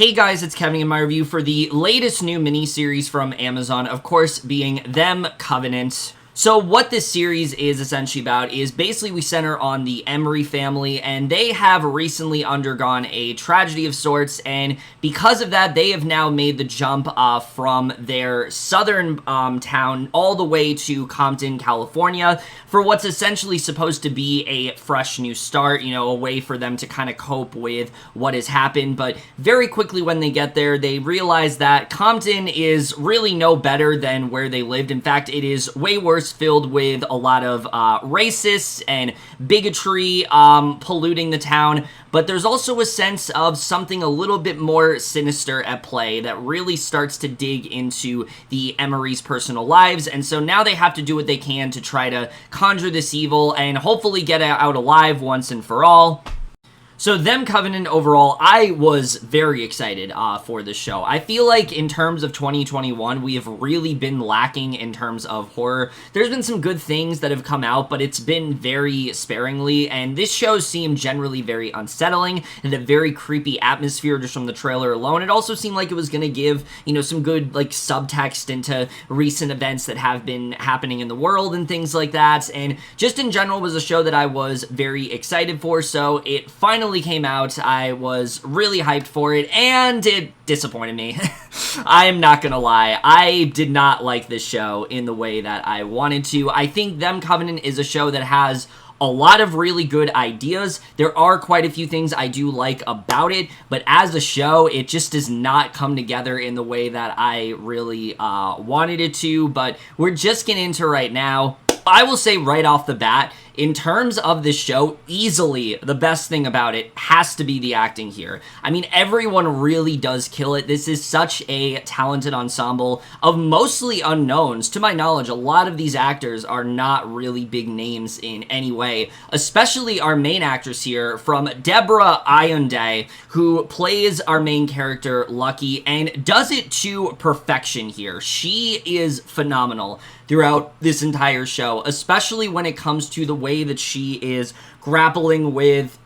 Hey guys, it's Kevin in my review for the latest new mini-series from Amazon, of course being Them Covenant. So what this series is essentially about is basically we center on the Emery family, and they have recently undergone a tragedy of sorts, and because of that, they have now made the jump from their southern town all the way to Kwanten, California, for what's essentially supposed to be a fresh new start, you know, a way for them to kind of cope with what has happened. But very quickly when they get there, they realize that Kwanten is really no better than where they lived. In fact, it is way worse, filled with a lot of racists and bigotry polluting the town. But there's also a sense of something a little bit more sinister at play that really starts to dig into the Emery's personal lives. And so now they have to do what they can to try to conjure this evil and hopefully get out alive once and for all. So Them Covenant overall, I was very excited for this show. I feel like in terms of 2021, we have really been lacking in terms of horror. There's been some good things that have come out, but it's been very sparingly, and this show seemed generally very unsettling and a very creepy atmosphere just from the trailer alone. It also seemed like it was going to give, you know, some good like subtext into recent events that have been happening in the world and things like that, and just in general was a show that I was very excited for. So it finally came out. I was really hyped for it, and it disappointed me. I am not gonna lie. I did not like this show in the way that I wanted to. I think Them Covenant is a show that has a lot of really good ideas. There are quite a few things I do like about it, but as a show, it just does not come together in the way that I really wanted it to, but we're just getting into right now. I will say right off the bat, in terms of this show, easily the best thing about it has to be the acting here. I mean, everyone really does kill it. This is such a talented ensemble of mostly unknowns. To my knowledge, a lot of these actors are not really big names in any way, especially our main actress here from Deborah Ayorinde, who plays our main character, Lucky, and does it to perfection here. She is phenomenal throughout this entire show, especially when it comes to the way that she is grappling with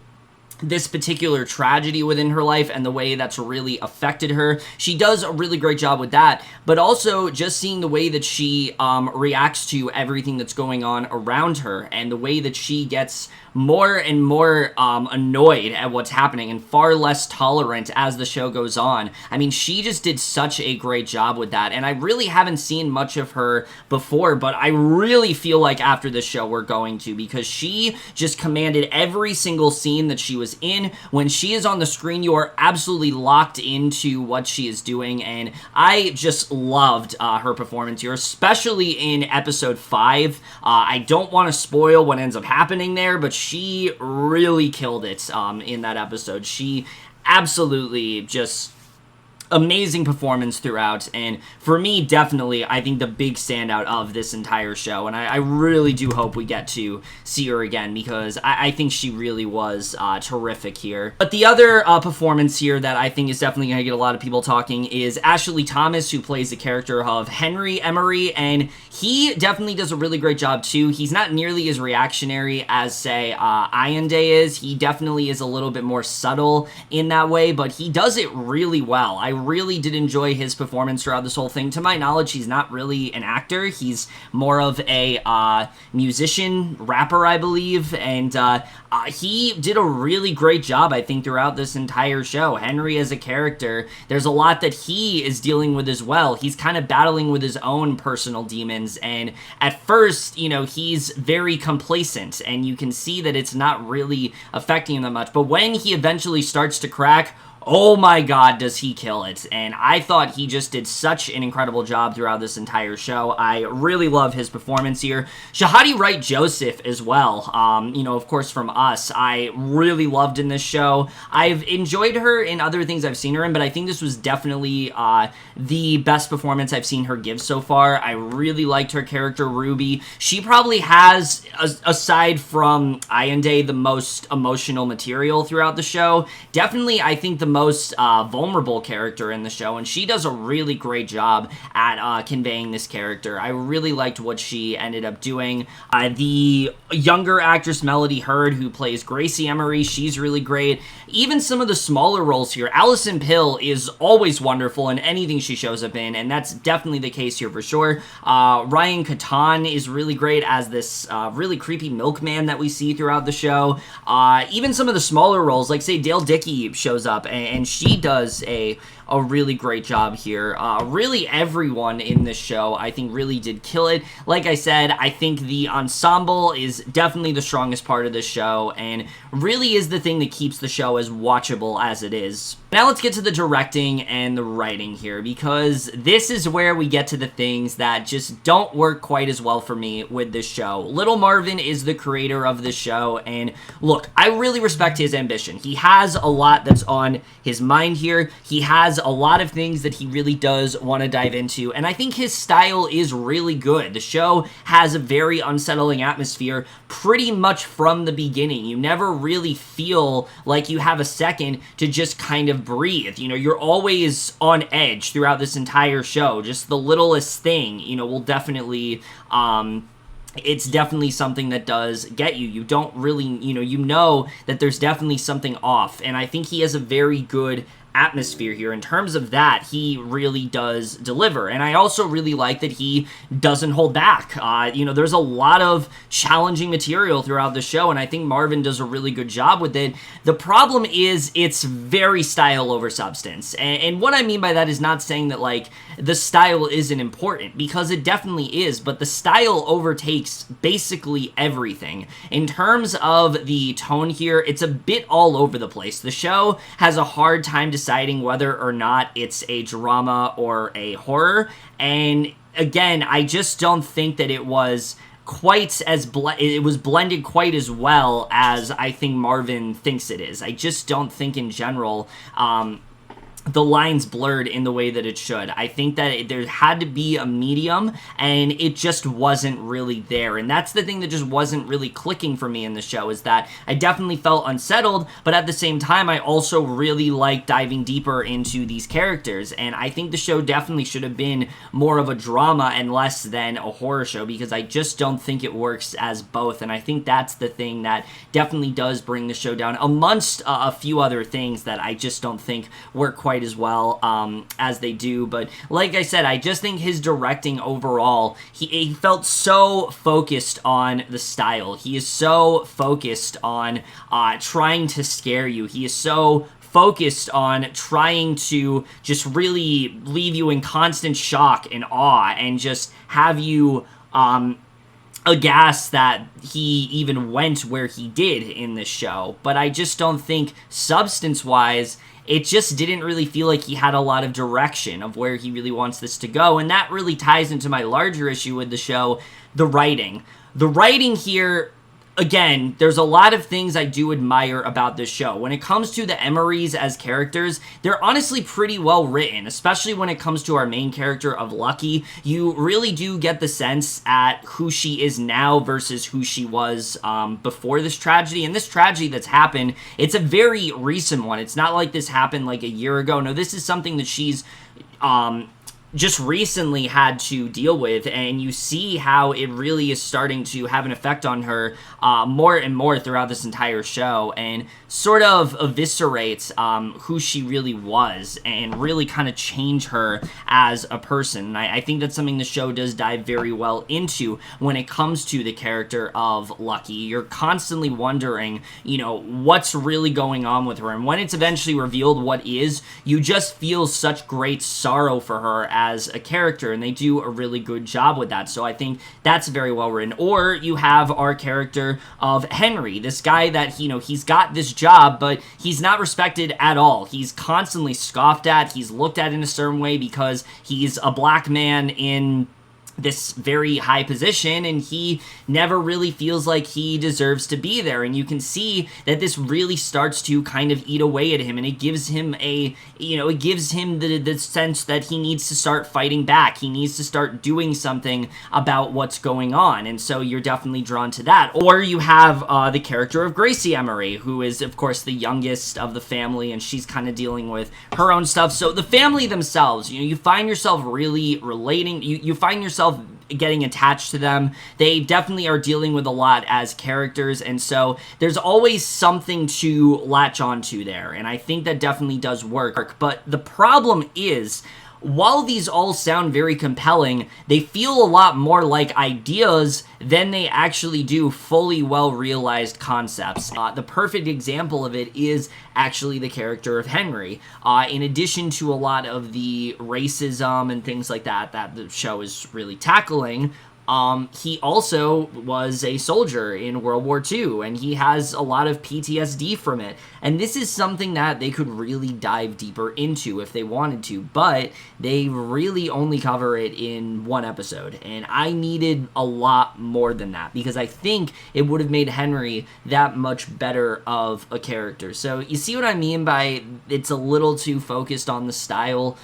this particular tragedy within her life and the way that's really affected her. She does a really great job with that, but also just seeing the way that she reacts to everything that's going on around her and the way that she gets more and more annoyed at what's happening and far less tolerant as the show goes on. I mean, she just did such a great job with that, and I really haven't seen much of her before, but I really feel like after this show we're going to, because she just commanded every single scene that she was in. When she is on the screen, you are absolutely locked into what she is doing, and I just loved her performance here, especially in episode 5. I don't want to spoil what ends up happening there, but she really killed it in that episode. She absolutely just amazing performance throughout, and for me, definitely, I think the big standout of this entire show, and I really do hope we get to see her again, because I think she really was terrific here. But the other performance here that I think is definitely going to get a lot of people talking is Ashley Thomas, who plays the character of Henry Emery, and he definitely does a really great job too. He's not nearly as reactionary as, say, Ayorinde is. He definitely is a little bit more subtle in that way, but he does it really well. I really did enjoy his performance throughout this whole thing. To my knowledge, he's not really an actor. He's more of a musician, rapper, I believe, and he did a really great job, I think, throughout this entire show. Henry as a character, there's a lot that he is dealing with as well. He's kind of battling with his own personal demons, and at first, you know, he's very complacent, and you can see that it's not really affecting him that much, but when he eventually starts to crack, oh my god, does he kill it. And I thought he just did such an incredible job throughout this entire show. I really love his performance here. Shahadi Wright Joseph as well, you know, of course from Us, I really loved in this show. I've enjoyed her in other things I've seen her in, but I think this was definitely the best performance I've seen her give so far. I really liked her character, Ruby. She probably has, aside from Ayorinde, the most emotional material throughout the show. Definitely, I think the most vulnerable character in the show, and she does a really great job at conveying this character. I really liked what she ended up doing. The younger actress Melody Hurd, who plays Gracie Emery, she's really great. Even some of the smaller roles here, Alison Pill is always wonderful in anything she shows up in, and that's definitely the case here for sure. Ryan Catan is really great as this really creepy milkman that we see throughout the show. Even some of the smaller roles, like say Dale Dickey shows up, and she does a really great job here. Really everyone in this show, I think, really did kill it. Like I said, I think the ensemble is definitely the strongest part of this show, and really is the thing that keeps the show as watchable as it is. Now let's get to the directing and the writing here, because this is where we get to the things that just don't work quite as well for me with this show. Little Marvin is the creator of this show, and look, I really respect his ambition. He has a lot that's on his mind here. He has a lot of things that he really does want to dive into, and I think his style is really good. The show has a very unsettling atmosphere pretty much from the beginning. You never really feel like you have a second to just kind of breathe. You know, you're always on edge throughout this entire show. Just the littlest thing, you know, will definitely it's definitely something that does get you. You don't really, you know that there's definitely something off, and I think he has a very good atmosphere here. In terms of that, he really does deliver, and I also really like that he doesn't hold back. There's a lot of challenging material throughout the show, and I think Marvin does a really good job with it. The problem is it's very style over substance, and what I mean by that is not saying that, like, the style isn't important, because it definitely is, but the style overtakes basically everything. In terms of the tone here, it's a bit all over the place. The show has a hard time deciding whether or not it's a drama or a horror, and again, I just don't think that it was quite as it was blended quite as well as I think Marvin thinks it is. I just don't think in general the lines blurred in the way that it should. I think that there had to be a medium, and it just wasn't really there. And that's the thing that just wasn't really clicking for me in the show, is that I definitely felt unsettled, but at the same time, I also really liked diving deeper into these characters. And I think the show definitely should have been more of a drama and less than a horror show, because I just don't think it works as both. And I think that's the thing that definitely does bring the show down, amongst a few other things that I just don't think work quite as well as they do. But like I said, I just think his directing overall, he felt so focused on the style. He is so focused on trying to scare you. He is so focused on trying to just really leave you in constant shock and awe, and just have you aghast that he even went where he did in this show. But I just don't think, substance-wise, it just didn't really feel like he had a lot of direction of where he really wants this to go, and that really ties into my larger issue with the show, the writing. The writing here, again, there's a lot of things I do admire about this show. When it comes to the Emerys as characters, they're honestly pretty well written, especially when it comes to our main character of Lucky. You really do get the sense at who she is now versus who she was before this tragedy. And this tragedy that's happened, it's a very recent one. It's not like this happened like a year ago. No, this is something that she's just recently had to deal with, and you see how it really is starting to have an effect on her more and more throughout this entire show, and sort of eviscerates who she really was, and really kind of change her as a person. And I think that's something the show does dive very well into when it comes to the character of Lucky. You're constantly wondering, what's really going on with her, and when it's eventually revealed what is, you just feel such great sorrow for her as a character, and they do a really good job with that. So I think that's very well written. Or you have our character of Henry, this guy that, he's got this job, but he's not respected at all. He's constantly scoffed at. He's looked at in a certain way because he's a black man in this very high position, and he never really feels like he deserves to be there. And you can see that this really starts to kind of eat away at him, and it gives him the sense that he needs to start fighting back. He needs to start doing something about what's going on. And so you're definitely drawn to that. Or you have the character of Gracie Emery, who is, of course, the youngest of the family, and she's kind of dealing with her own stuff. So the family themselves, you find yourself really relating, you find yourself getting attached to them. They definitely are dealing with a lot as characters, and so there's always something to latch onto there, and I think that definitely does work. But the problem is, while these all sound very compelling, they feel a lot more like ideas than they actually do fully well-realized concepts. The perfect example of it is actually the character of Henry. In addition to a lot of the racism and things like that the show is really tackling, he also was a soldier in World War II, and he has a lot of PTSD from it. And this is something that they could really dive deeper into if they wanted to, but they really only cover it in one episode. And I needed a lot more than that, because I think it would have made Henry that much better of a character. So you see what I mean by it's a little too focused on the style?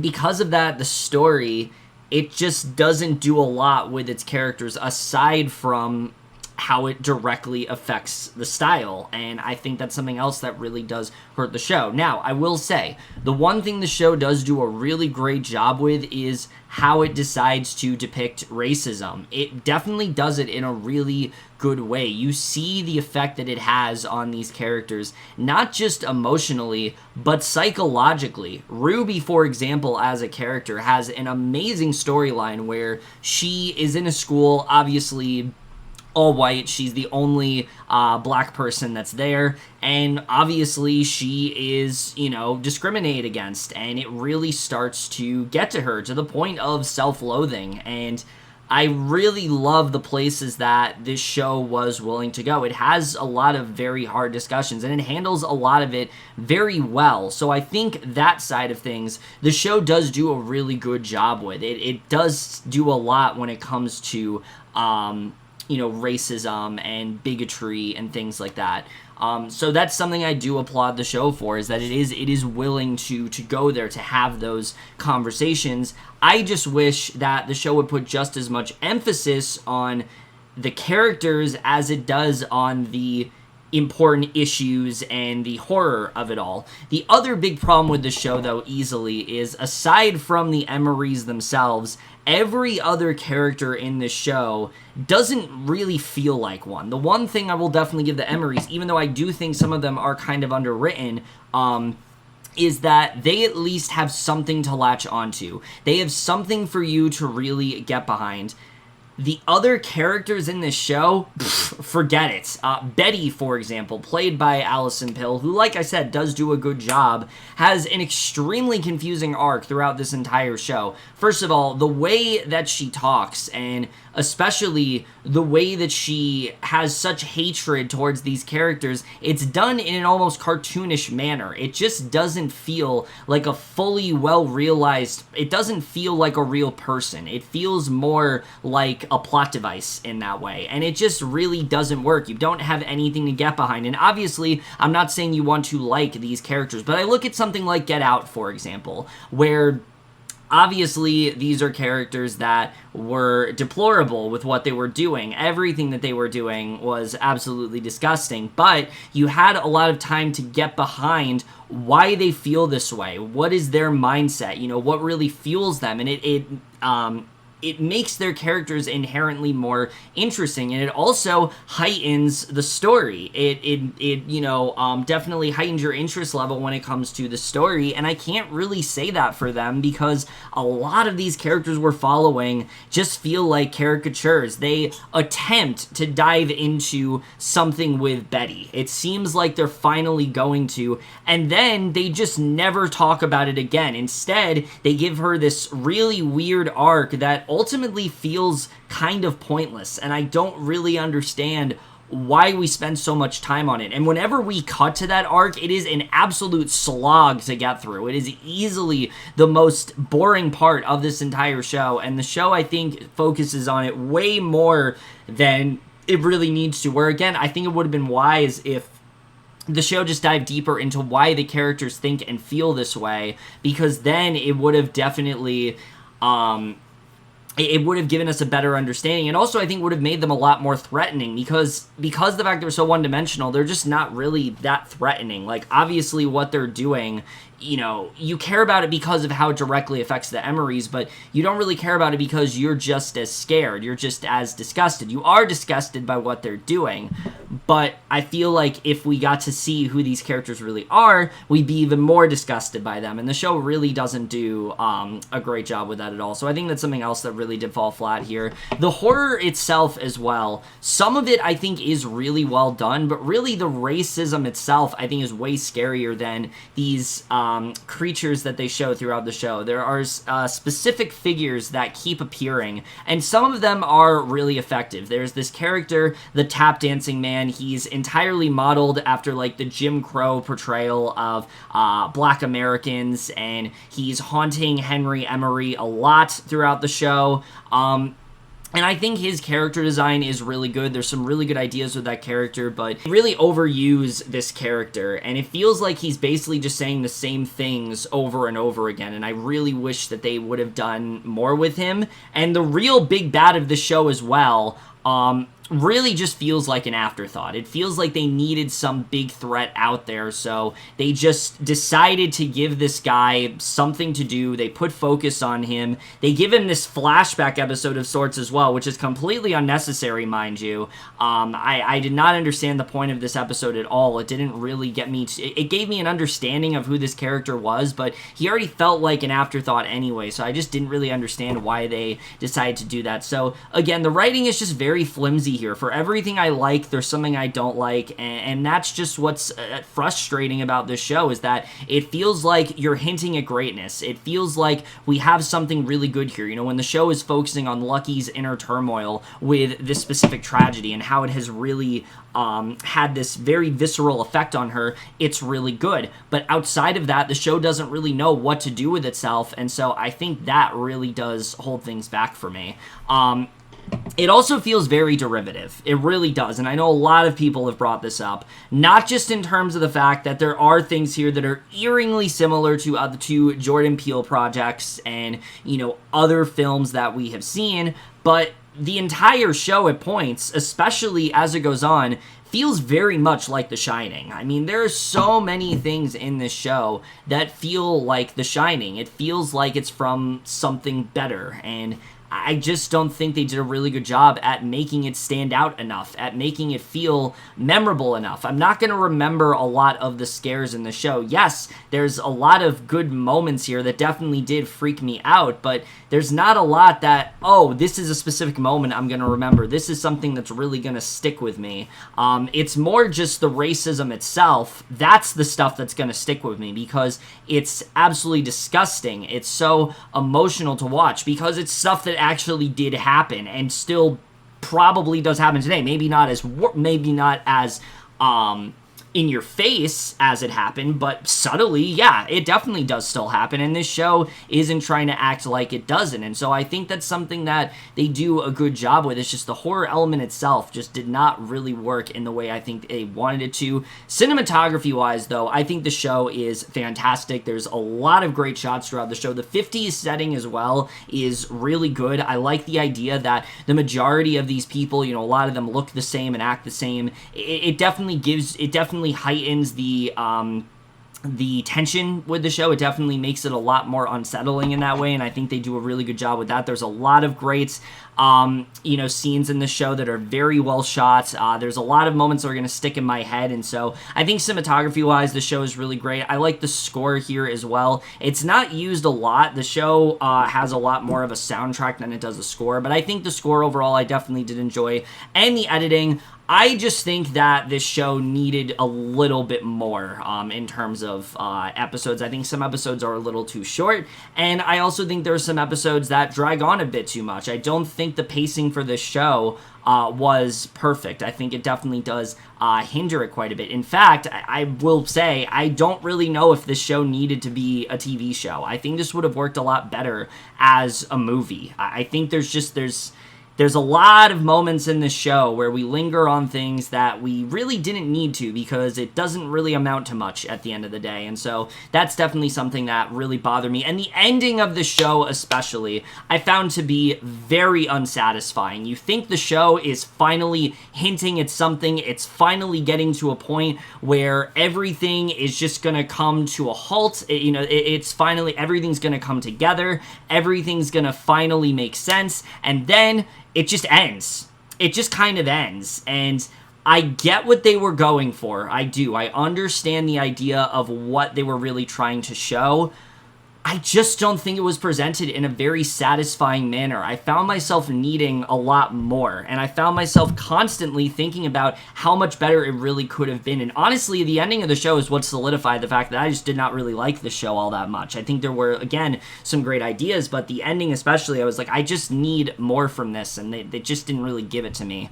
Because of that, the story, it just doesn't do a lot with its characters aside from how it directly affects the style, and I think that's something else that really does hurt the show. Now, I will say, the one thing the show does do a really great job with is how it decides to depict racism. It definitely does it in a really good way. You see the effect that it has on these characters, not just emotionally, but psychologically. Ruby, for example, as a character, has an amazing storyline where she is in a school, obviously all white. She's the only black person that's there, and obviously she is, discriminated against, and it really starts to get to her to the point of self-loathing. And I really love the places that this show was willing to go. It has a lot of very hard discussions, and it handles a lot of it very well. So I think that side of things, the show does do a really good job with. It does do a lot when it comes to racism and bigotry and things like that. So that's something I do applaud the show for, is that it is willing to go there, to have those conversations. I just wish that the show would put just as much emphasis on the characters as it does on the important issues and the horror of it all. The other big problem with the show, though, easily, is aside from the Emerys themselves, every other character in this show doesn't really feel like one. The one thing I will definitely give the Emerys, even though I do think some of them are kind of underwritten, is that they at least have something to latch onto. They have something for you to really get behind. The other characters in this show, forget it. Betty, for example, played by Alison Pill, who, like I said, does do a good job, has an extremely confusing arc throughout this entire show. First of all, the way that she talks, and especially the way that she has such hatred towards these characters, it's done in an almost cartoonish manner. It just doesn't feel like a fully well-realized, it doesn't feel like a real person. It feels more like a plot device in that way, and it just really doesn't work. You don't have anything to get behind, and obviously, I'm not saying you want to like these characters, but I look at something like Get Out, for example, where obviously, these are characters that were deplorable with what they were doing. Everything that they were doing was absolutely disgusting, but you had a lot of time to get behind why they feel this way. What is their mindset? What really fuels them? And it makes their characters inherently more interesting, and it also heightens the story. It definitely heightens your interest level when it comes to the story, and I can't really say that for them because a lot of these characters we're following just feel like caricatures. They attempt to dive into something with Betty. It seems like they're finally going to, and then they just never talk about it again. Instead, they give her this really weird arc that ultimately feels kind of pointless, and I don't really understand why we spend so much time on it. And whenever we cut to that arc, it is an absolute slog to get through. It is easily the most boring part of this entire show, and the show, I think, focuses on it way more than it really needs to. Where, again, I think it would have been wise if the show just dived deeper into why the characters think and feel this way, because then it would have definitely it would have given us a better understanding, and also I think would have made them a lot more threatening, because the fact they're so one-dimensional, they're just not really that threatening. Like, obviously what they're doing, you know, you care about it because of how it directly affects the Emerys, but you don't really care about it because you're just as scared, you're just as disgusted. You are disgusted by what they're doing, but I feel like if we got to see who these characters really are, we'd be even more disgusted by them, and the show really doesn't do a great job with that at all. So I think that's something else that really did fall flat here. The horror itself as well, some of it I think is really well done, but really the racism itself I think is way scarier than these creatures that they show throughout the show. There are specific figures that keep appearing, and some of them are really effective. There's this character, the tap dancing man. He's entirely modeled after like the Jim Crow portrayal of Black Americans, and he's haunting Henry Emery a lot throughout the show. And I think his character design is really good. There's some really good ideas with that character, but they really overuse this character, and it feels like he's basically just saying the same things over and over again, and I really wish that they would have done more with him. And the real big bad of the show as well, really just feels like an afterthought. It feels like they needed some big threat out there, so they just decided to give this guy something to do. They put focus on him. They give him this flashback episode of sorts as well, which is completely unnecessary, mind you. I did not understand the point of this episode at all. It didn't really get me it gave me an understanding of who this character was, but he already felt like an afterthought anyway, so I just didn't really understand why they decided to do that. So again, the writing is just very flimsy here. For everything I like, there's something I don't like, and that's just what's frustrating about this show, is that it feels like you're hinting at greatness. It feels like we have something really good here. You know, when the show is focusing on Lucky's inner turmoil with this specific tragedy and how it has really had this very visceral effect on her, it's really good. But outside of that, the show doesn't really know what to do with itself, and so I think that really does hold things back for me. It also feels very derivative. It really does, and I know a lot of people have brought this up, not just in terms of the fact that there are things here that are eeringly similar to other two Jordan Peele projects and, you know, other films that we have seen, but the entire show at points, especially as it goes on, feels very much like The Shining. I mean, there are so many things in this show that feel like The Shining. It feels like it's from something better, and I just don't think they did a really good job at making it stand out enough, at making it feel memorable enough. I'm not going to remember a lot of the scares in the show. Yes, there's a lot of good moments here that definitely did freak me out, but there's not a lot that, oh, this is a specific moment I'm going to remember. This is something that's really going to stick with me. It's more just the racism itself. That's the stuff that's going to stick with me, because it's absolutely disgusting. It's so emotional to watch, because it's stuff that actually did happen and still probably does happen today. Maybe not as in your face as it happened, but subtly, yeah, it definitely does still happen, and this show isn't trying to act like it doesn't, and so I think that's something that they do a good job with. It's just the horror element itself just did not really work in the way I think they wanted it to. Cinematography-wise, though, I think the show is fantastic. There's a lot of great shots throughout the show. The 50s setting as well is really good. I like the idea that the majority of these people, you know, a lot of them look the same and act the same. It definitely heightens the tension with the show. It definitely makes it a lot more unsettling in that way, and I think they do a really good job with that. There's a lot of great scenes in the show that are very well shot. There's a lot of moments that are going to stick in my head, and so I think cinematography-wise, the show is really great. I like the score here as well. It's not used a lot. The show has a lot more of a soundtrack than it does a score, but I think the score overall I definitely did enjoy, and the editing. I just think that this show needed a little bit more in terms of episodes. I think some episodes are a little too short, and I also think there are some episodes that drag on a bit too much. I don't think the pacing for this show was perfect. I think it definitely does hinder it quite a bit. In fact, I will say I don't really know if this show needed to be a TV show. I think this would have worked a lot better as a movie. I think there's a lot of moments in this show where we linger on things that we really didn't need to because it doesn't really amount to much at the end of the day. And so that's definitely something that really bothered me. And the ending of the show especially, I found to be very unsatisfying. You think the show is finally hinting at something. It's finally getting to a point where everything is just going to come to a halt. It's finally, everything's going to come together. Everything's going to finally make sense. And then it just ends. It just kind of ends. And I get what they were going for. I do. I understand the idea of what they were really trying to show. I just don't think it was presented in a very satisfying manner. I found myself needing a lot more, and I found myself constantly thinking about how much better it really could have been. And honestly, the ending of the show is what solidified the fact that I just did not really like the show all that much. I think there were, again, some great ideas, but the ending especially, I was like, I just need more from this, and they just didn't really give it to me.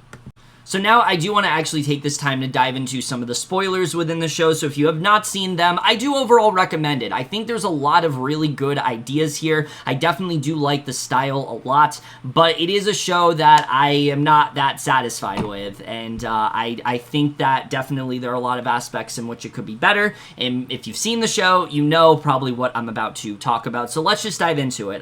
So now I do want to actually take this time to dive into some of the spoilers within the show, so if you have not seen them, I do overall recommend it. I think there's a lot of really good ideas here. I definitely do like the style a lot, but it is a show that I am not that satisfied with, and I think that definitely there are a lot of aspects in which it could be better, and if you've seen the show, you know probably what I'm about to talk about, so let's just dive into it.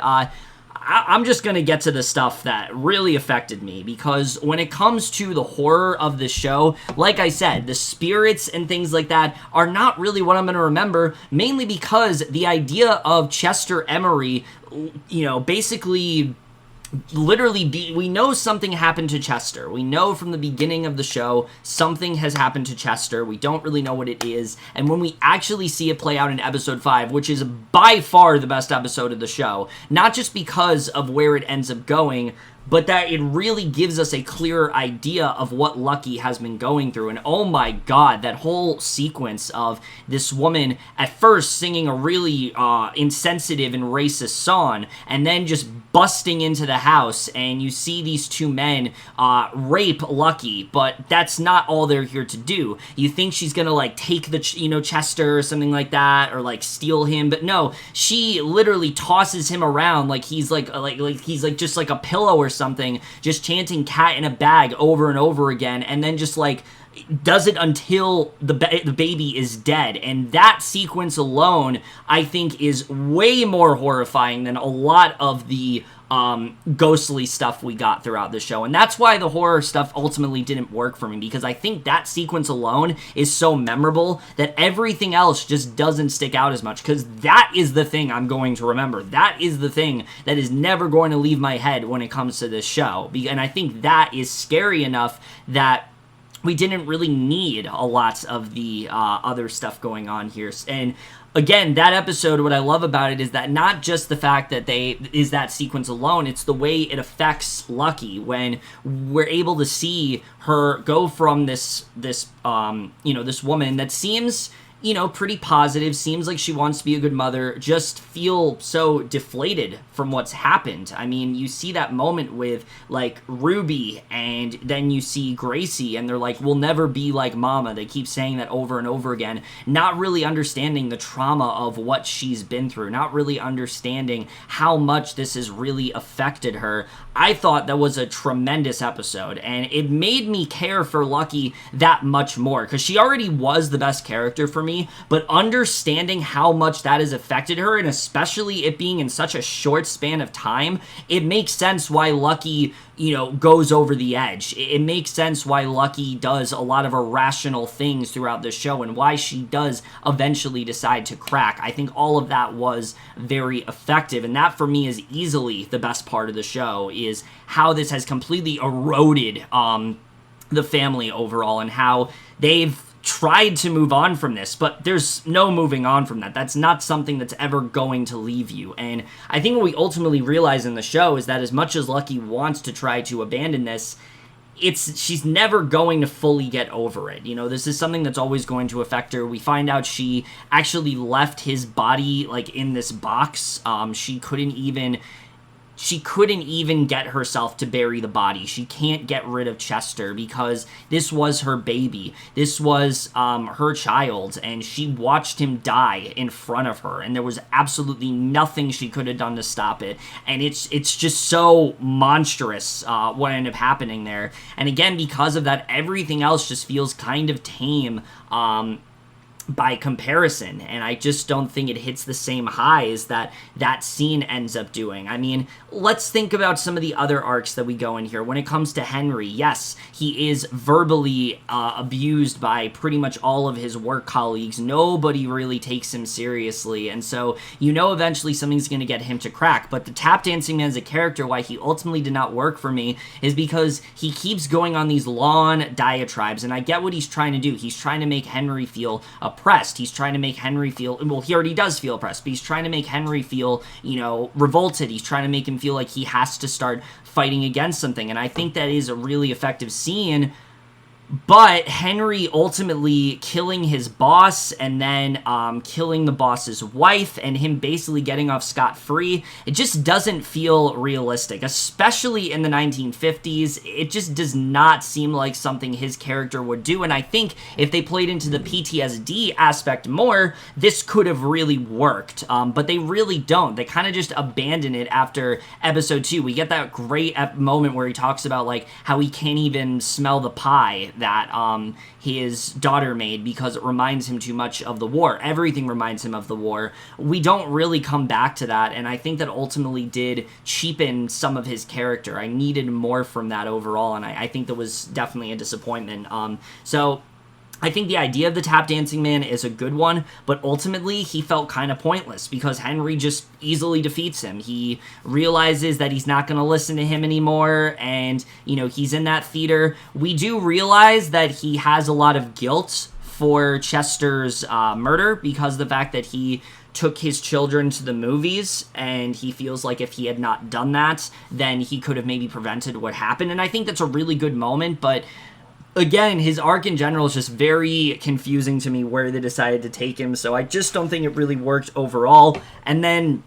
I'm just going to get to the stuff that really affected me, because when it comes to the horror of the show, like I said, the spirits and things like that are not really what I'm going to remember, mainly because the idea of Chester Emery, basically we know something happened to Chester. We know from the beginning of the show something has happened to Chester. We don't really know what it is. And when we actually see it play out in episode 5, which is by far the best episode of the show, not just because of where it ends up going, but that it really gives us a clearer idea of what Lucky has been going through. And oh my god, that whole sequence of this woman at first singing a really insensitive and racist song, and then just busting into the house, and you see these two men rape Lucky, but that's not all they're here to do. You think she's gonna take the Chester or something like that, or steal him, but no, she literally tosses him around like he's he's just like a pillow or something, just chanting "cat in a bag" over and over again, and then just does it until the baby is dead. And that sequence alone, I think, is way more horrifying than a lot of the ghostly stuff we got throughout the show. And that's why the horror stuff ultimately didn't work for me, because I think that sequence alone is so memorable that everything else just doesn't stick out as much, because that is the thing I'm going to remember. That is the thing that is never going to leave my head when it comes to this show. And I think that is scary enough that we didn't really need a lot of the other stuff going on here. And again, that episode, what I love about it is that not just the fact that is that sequence alone, it's the way it affects Lucky when we're able to see her go from this woman that seems pretty positive, seems like she wants to be a good mother, just feel so deflated from what's happened. I mean, you see that moment with, Ruby, and then you see Gracie, and they're like, we'll never be like Mama. They keep saying that over and over again, not really understanding the trauma of what she's been through, not really understanding how much this has really affected her. I thought that was a tremendous episode, and it made me care for Lucky that much more, because she already was the best character for me, but understanding how much that has affected her, and especially it being in such a short span of time, it makes sense why Lucky, goes over the edge. It makes sense why Lucky does a lot of irrational things throughout the show, and why she does eventually decide to crack. I think all of that was very effective, and that for me is easily the best part of the show, is how this has completely eroded the family overall, and how they've tried to move on from this, but there's no moving on from that. That's not something that's ever going to leave you. And I think what we ultimately realize in the show is that as much as Lucky wants to try to abandon this, she's never going to fully get over it. You know, this is something that's always going to affect her. We find out she actually left his body, like, in this box. She couldn't even get herself to bury the body. She can't get rid of Chester because this was her baby. This was her child, and she watched him die in front of her, and there was absolutely nothing she could have done to stop it. And it's just so monstrous what ended up happening there. And again, because of that, everything else just feels kind of tame by comparison, and I just don't think it hits the same highs that scene ends up doing. I mean, let's think about some of the other arcs that we go in here. When it comes to Henry, yes, he is verbally abused by pretty much all of his work colleagues. Nobody really takes him seriously, and so you know eventually something's going to get him to crack. But the Tap Dancing Man as a character, why he ultimately did not work for me, is because he keeps going on these long diatribes, and I get what he's trying to do. He's trying to make Henry feel oppressed. He's trying to make Henry feel, well, he already does feel oppressed, but he's trying to make Henry feel, you know, revolted. He's trying to make him feel like he has to start fighting against something, and I think that is a really effective scene. But Henry ultimately killing his boss and then killing the boss's wife and him basically getting off scot-free, it just doesn't feel realistic, especially in the 1950s. It just does not seem like something his character would do, and I think if they played into the PTSD aspect more, this could have really worked, but they really don't. They kind of just abandon it after episode 2. We get that great moment where he talks about, like, how he can't even smell the pie that his daughter made because it reminds him too much of the war. Everything reminds him of the war. We don't really come back to that, and I think that ultimately did cheapen some of his character. I needed more from that overall, and I think that was definitely a disappointment. So I think the idea of the Tap Dancing Man is a good one, but ultimately he felt kind of pointless because Henry just easily defeats him. He realizes that he's not going to listen to him anymore, and, you know, he's in that theater. We do realize that he has a lot of guilt for Chester's murder because of the fact that he took his children to the movies, and he feels like if he had not done that, then he could have maybe prevented what happened, and I think that's a really good moment, but again, his arc in general is just very confusing to me where they decided to take him, so I just don't think it really worked overall. And then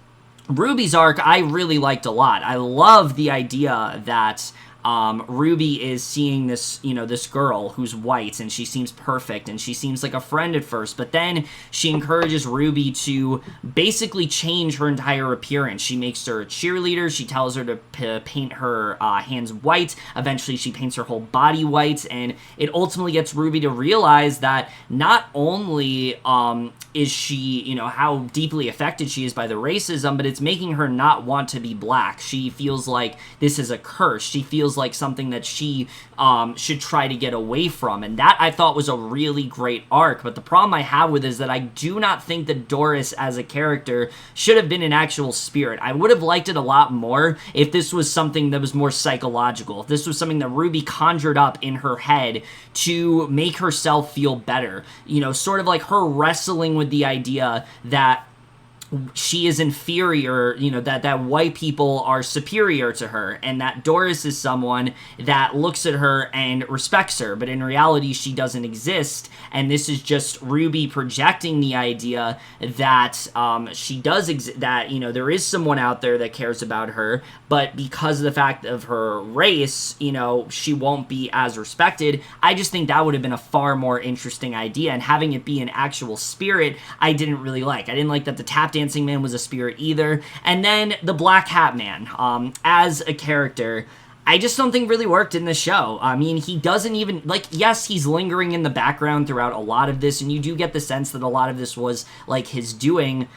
Ruby's arc, I really liked a lot. I love the idea that Ruby is seeing this, you know, this girl who's white, and she seems perfect, and she seems like a friend at first, but then she encourages Ruby to basically change her entire appearance. She makes her a cheerleader, she tells her to paint her hands white, eventually she paints her whole body white, and it ultimately gets Ruby to realize that not only is she, you know, how deeply affected she is by the racism, but it's making her not want to be black. She feels like this is a curse. She feels like something that she should try to get away from, and that I thought was a really great arc. But the problem I have with it is that I do not think that Doris as a character should have been an actual spirit. I would have liked it a lot more if this was something that was more psychological, if this was something that Ruby conjured up in her head to make herself feel better, you know, sort of like her wrestling with the idea that she is inferior, you know, that white people are superior to her, and that Doris is someone that looks at her and respects her, but in reality she doesn't exist, and this is just Ruby projecting the idea that she does exist, that, you know, there is someone out there that cares about her, but because of the fact of her race, you know, she won't be as respected. I just think that would have been a far more interesting idea, and having it be an actual spirit, I didn't really like. I didn't like that the Tap Dancing Man was a spirit either. And then the Black Hat Man, as a character, I just don't think really worked in the show. I mean, he doesn't even, like, yes, he's lingering in the background throughout a lot of this, and you do get the sense that a lot of this was, like, his doing,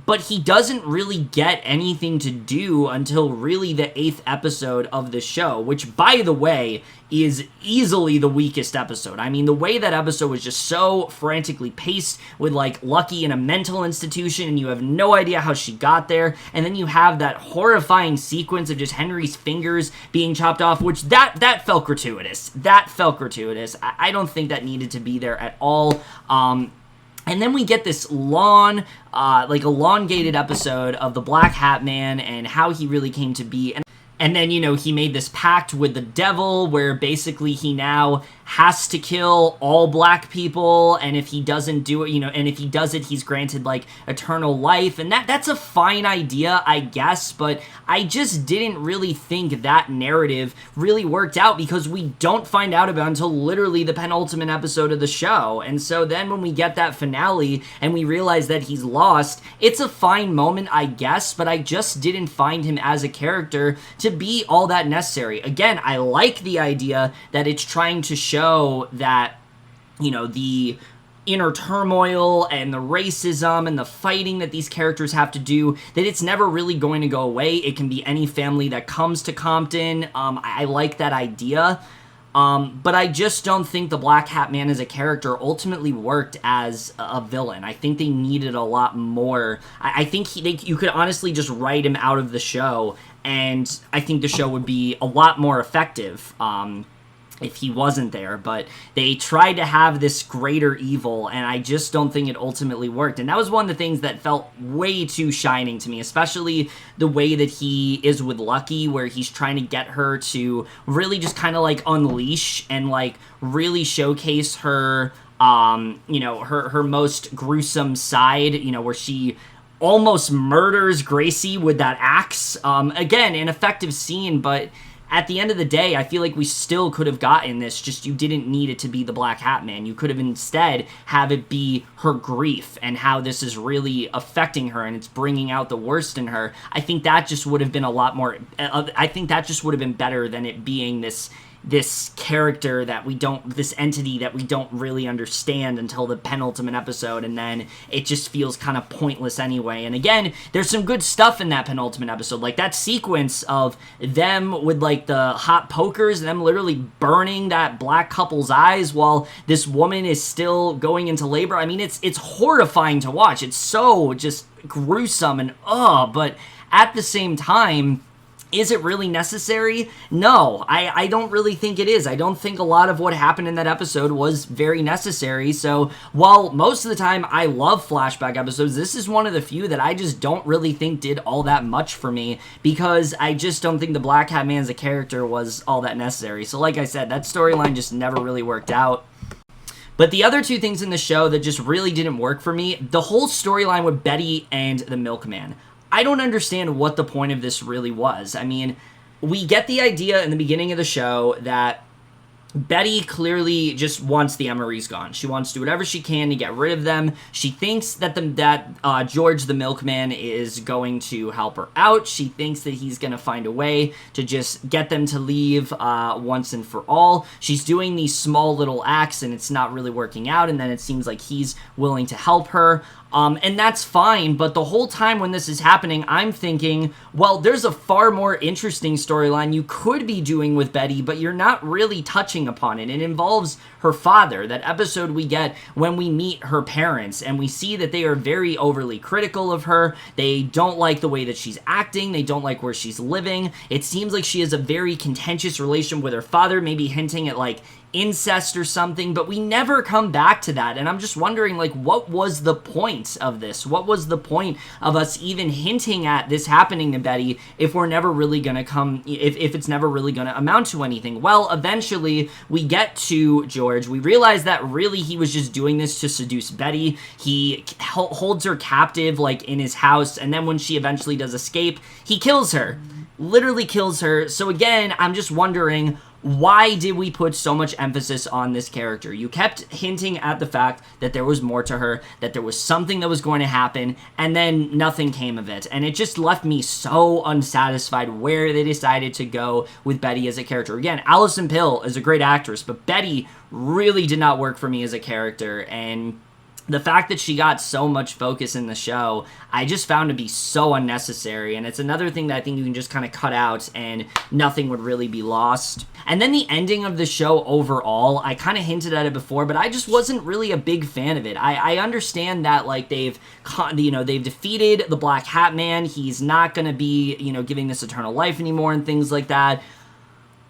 but he doesn't really get anything to do until really the 8th episode of the show, which, by the way, is easily the weakest episode. I mean, the way that episode was just so frantically paced with, like, Lucky in a mental institution, and you have no idea how she got there, and then you have that horrifying sequence of just Henry's fingers being chopped off, which that felt gratuitous. That felt gratuitous. I don't think that needed to be there at all. And then we get this long, like, elongated episode of the Black Hat Man and how he really came to be. And then, he made this pact with the devil where basically he now has to kill all black people, and if he doesn't do it, and if he does it, he's granted, like, eternal life, and that's a fine idea, I guess, but I just didn't really think that narrative really worked out, because we don't find out about it until literally the penultimate episode of the show, and so then when we get that finale, and we realize that he's lost, it's a fine moment, I guess, but I just didn't find him as a character to be all that necessary. Again, I like the idea that it's trying to show that, the inner turmoil and the racism and the fighting that these characters have to do, that it's never really going to go away. It can be any family that comes to Compton. I like that idea. But I just don't think the Black Hat Man as a character ultimately worked as a villain. I think they needed a lot more. I think you could honestly just write him out of the show, and I think the show would be a lot more effective. If he wasn't there, but they tried to have this greater evil, and I just don't think it ultimately worked. And that was one of the things that felt way too shining to me, especially the way that he is with Lucky, where he's trying to get her to really just kind of like unleash and like really showcase her, her most gruesome side, where she almost murders Gracie with that axe. Again, an effective scene, but at the end of the day, I feel like we still could have gotten this, just you didn't need it to be the Black Hat Man. You could have instead have it be her grief and how this is really affecting her and it's bringing out the worst in her. I think that just would have been a lot more, I think that just would have been better than it being this character that this entity that we don't really understand until the penultimate episode, and then it just feels kind of pointless anyway. And again, there's some good stuff in that penultimate episode, like that sequence of them with like the hot pokers, them literally burning that black couple's eyes while this woman is still going into labor. I mean, it's horrifying to watch. It's so just gruesome and but at the same time, is it really necessary? No, I don't really think it is. I don't think a lot of what happened in that episode was very necessary. So while most of the time I love flashback episodes, this is one of the few that I just don't really think did all that much for me, because I just don't think the Black Hat Man as a character was all that necessary. So like I said, that storyline just never really worked out. But the other two things in the show that just really didn't work for me, the whole storyline with Betty and the milkman. I don't understand what the point of this really was. I mean, we get the idea in the beginning of the show that Betty clearly just wants the Emery's gone. She wants to do whatever she can to get rid of them. She thinks that George the milkman is going to help her out. She thinks that he's going to find a way to just get them to leave once and for all. She's doing these small little acts and it's not really working out, and then it seems like he's willing to help her. And that's fine, but the whole time when this is happening, I'm thinking, well, there's a far more interesting storyline you could be doing with Betty, but you're not really touching upon it. It involves her father, that episode we get when we meet her parents, and we see that they are very overly critical of her. They don't like the way that she's acting. They don't like where she's living. It seems like she has a very contentious relation with her father, maybe hinting at, like, incest or something, but we never come back to that, and I'm just wondering, like, what was the point of this? What was the point of us even hinting at this happening to Betty if we're never really gonna if it's never really gonna amount to anything? Well, eventually we get to George. We realize that really he was just doing this to seduce Betty. He holds her captive, like, in his house, and then when she eventually does escape, he kills her. Literally kills her. So again, I'm just wondering, why did we put so much emphasis on this character? You kept hinting at the fact that there was more to her, that there was something that was going to happen, and then nothing came of it. And it just left me so unsatisfied where they decided to go with Betty as a character. Again, Alison Pill is a great actress, but Betty really did not work for me as a character, and the fact that she got so much focus in the show, I just found to be so unnecessary, and it's another thing that I think you can just kind of cut out and nothing would really be lost. And then the ending of the show overall, I kind of hinted at it before, but I just wasn't really a big fan of it. I understand that, like, they've defeated the Black Hat Man. He's not going to be, giving this eternal life anymore and things like that.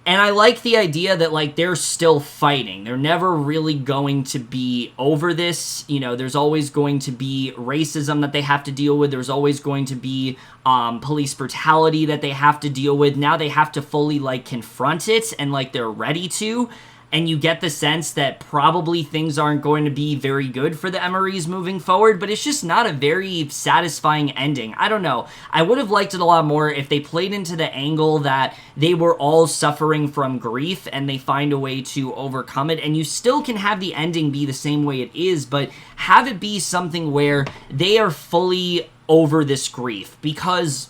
And I like the idea that, like, they're still fighting. They're never really going to be over this. You know, there's always going to be racism that they have to deal with. There's always going to be police brutality that they have to deal with. Now they have to fully, like, confront it, and, like, they're ready to. And you get the sense that probably things aren't going to be very good for the Emerys moving forward, but it's just not a very satisfying ending. I don't know. I would have liked it a lot more if they played into the angle that they were all suffering from grief and they find a way to overcome it, and you still can have the ending be the same way it is, but have it be something where they are fully over this grief, because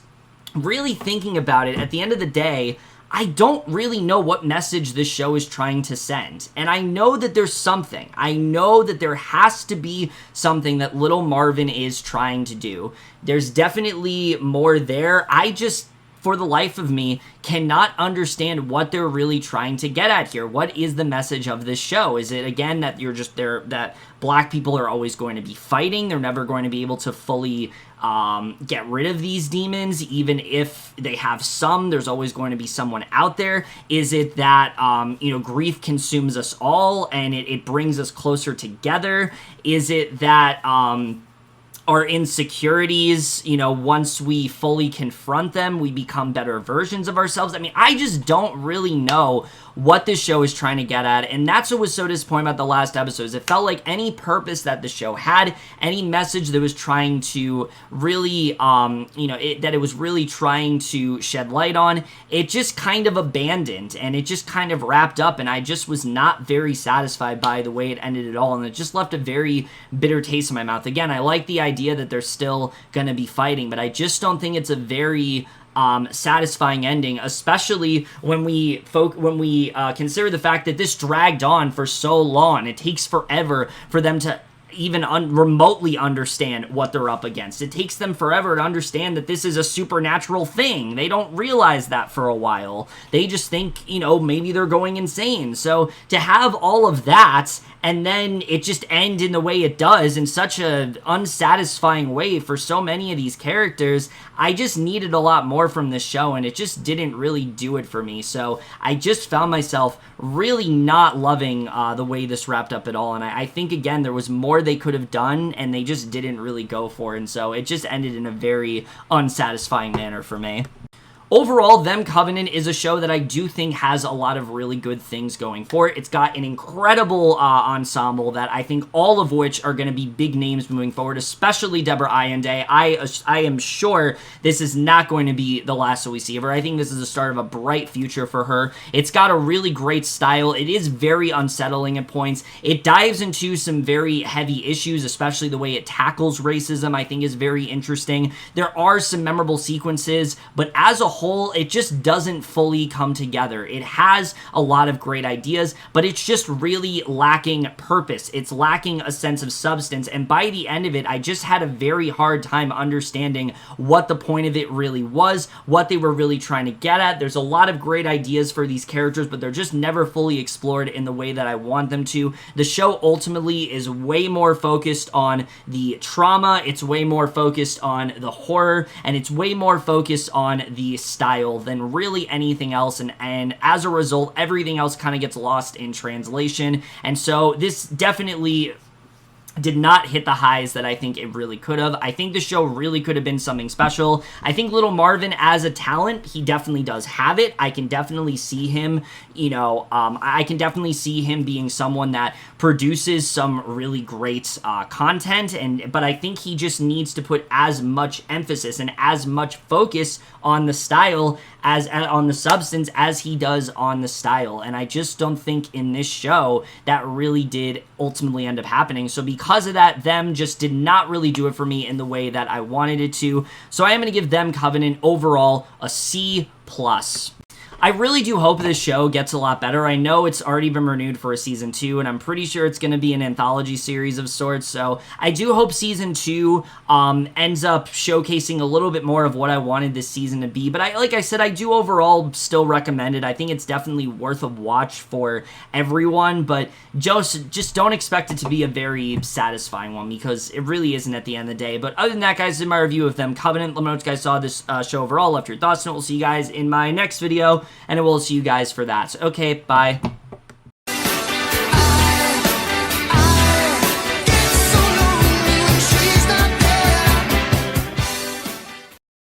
really thinking about it, at the end of the day, I don't really know what message this show is trying to send. And I know that there's something. I know that there has to be something that little Marvin is trying to do. There's definitely more there. I just, for the life of me, cannot understand what they're really trying to get at here. What is the message of this show? Is it, again, that you're just there, that black people are always going to be fighting? They're never going to be able to fully get rid of these demons, even if they have some, there's always going to be someone out there? Is it that, grief consumes us all and it brings us closer together? Is it that, our insecurities, once we fully confront them, we become better versions of ourselves? I mean, I just don't really know what this show is trying to get at, and that's what was so disappointing about the last episodes. It felt like any purpose that the show had, any message that was trying to really, that it was really trying to shed light on, it just kind of abandoned, and it just kind of wrapped up, and I just was not very satisfied by the way it ended at all, and it just left a very bitter taste in my mouth. Again, I like the idea that they're still going to be fighting, but I just don't think it's a very satisfying ending, especially when we consider the fact that this dragged on for so long. It takes forever for them to even remotely understand what they're up against. It takes them forever to understand that this is a supernatural thing. They don't realize that for a while. They just think, maybe they're going insane. So to have all of that and then it just end in the way it does, in such a unsatisfying way for so many of these characters, I just needed a lot more from this show, and it just didn't really do it for me. So I just found myself really not loving the way this wrapped up at all, and I think, again, there was more they could have done, and they just didn't really go for it, and so it just ended in a very unsatisfying manner for me. Overall, Them Covenant is a show that I do think has a lot of really good things going for it. It's got an incredible ensemble that I think all of which are going to be big names moving forward, especially Deborah Ayorinde. I am sure this is not going to be the last that we see of her. I think this is the start of a bright future for her. It's got a really great style. It is very unsettling at points. It dives into some very heavy issues, especially the way it tackles racism, I think is very interesting. There are some memorable sequences, but as a whole, it just doesn't fully come together. It has a lot of great ideas, but it's just really lacking purpose. It's lacking a sense of substance, and by the end of it, I just had a very hard time understanding what the point of it really was, what they were really trying to get at. There's a lot of great ideas for these characters, but they're just never fully explored in the way that I want them to. The show ultimately is way more focused on the trauma, it's way more focused on the horror, and it's way more focused on the style than really anything else, and as a result, everything else kind of gets lost in translation, and so this definitely did not hit the highs that I think it really could have. I think the show really could have been something special. I think little Marvin as a talent, he definitely does have it. I can definitely see him, I can definitely see him being someone that produces some really great content, but I think he just needs to put as much emphasis and as much focus on the style as on the substance as he does on the style, and I just don't think in this show that really did ultimately end up happening. So because of that, Them just did not really do it for me in the way that I wanted it to. So I am going to give Them Covenant overall a C+. I really do hope this show gets a lot better. I know it's already been renewed for a season 2, and I'm pretty sure it's going to be an anthology series of sorts, so I do hope season 2 ends up showcasing a little bit more of what I wanted this season to be, but like I said, I do overall still recommend it. I think it's definitely worth a watch for everyone, but just don't expect it to be a very satisfying one, because it really isn't at the end of the day. But other than that, guys, in my review of Them Covenant, let me know what you guys saw of this show overall, left your thoughts, and we'll see you guys in my next video. and I will see you guys for that. So, okay, bye.